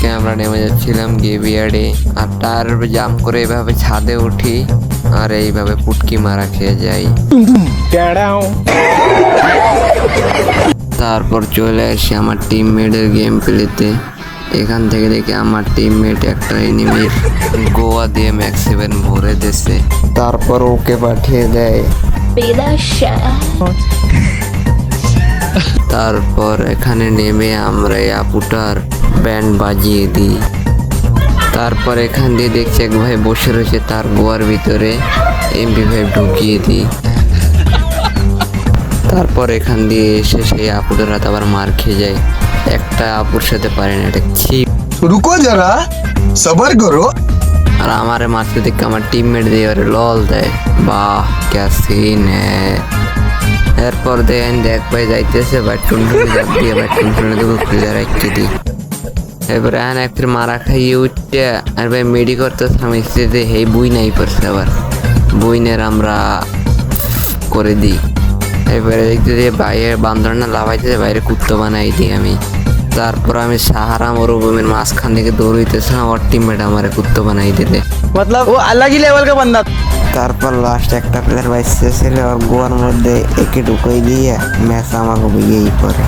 থেকে আমরা নেমে যাচ্ছিলাম গেভিয়ার্ডে, আর টায়ার জাম্প করে এভাবে ছাদে উঠি আর এইভাবে পুটকি মারা খেয়ে যাই। তারপর চলে আসি আমার টিমমেটের গেম প্লেতে। এখান থেকে দেখে আমার টিমমেট একটা এনিমির গোয়া দিয়ে ম্যাক্স 7 ভরে দিয়েছে, তারপর ওকে পাঠিয়ে দেয়। তারপর এখানে নেমে আমরা এই আপুটার ব্যান্ড বাজিয়ে দিই। তারপর এখান দিয়ে দেখছি এক ভাই বসে রয়েছে, তার গোয়ার ভিতরে MP5 ঢুকিয়ে দিই। তারপর এখান দিয়ে এসে সেই আপুটার হাতে আবার মার খেয়ে যায়। একটা আপুর সাথে পারে না, এটা ছিপ। रुको जरा सबर करो। আর আমারে মারতে দেখে আমার টিমমেট দিয়ে ওরে লল দেয়। বাহ ক্যা সিন হ্যায়। এরপর দেখ ভাই যাইতেছে ভাই টুনটুনি জাপ দিয়ে ভাই টুনটুনি দুটো খুলে রাখতে দিই। এরপরে একটু মারা খাইয়ে উঠতে আর ভাই মেডি করতেছে, আমি স্ত্রীতে হেই বুই নাই পড়ছে, আবার বুইনের আমরা করে দিই। এবারে দেখতে দিয়ে বাইরের বান্দরটা লাভাইতেছে, বাইরে কুত্তো বানাই দিই আমি। তারপর আমি সাহারা মরুভূমির মাঝখান থেকে দৌড়াইতেছিলাম, ওর টিমমেট আমার কুত্তো বানাই দিলে। मतलब वो अलग ही लेवल का बंदा। তারপর লাস্ট একটা প্লেয়ার বাইসে ছিল, ওর গোয়ার মধ্যে একে ঢুকাই দিয়ে ম্যাচ আমাকে বিয়েই করে।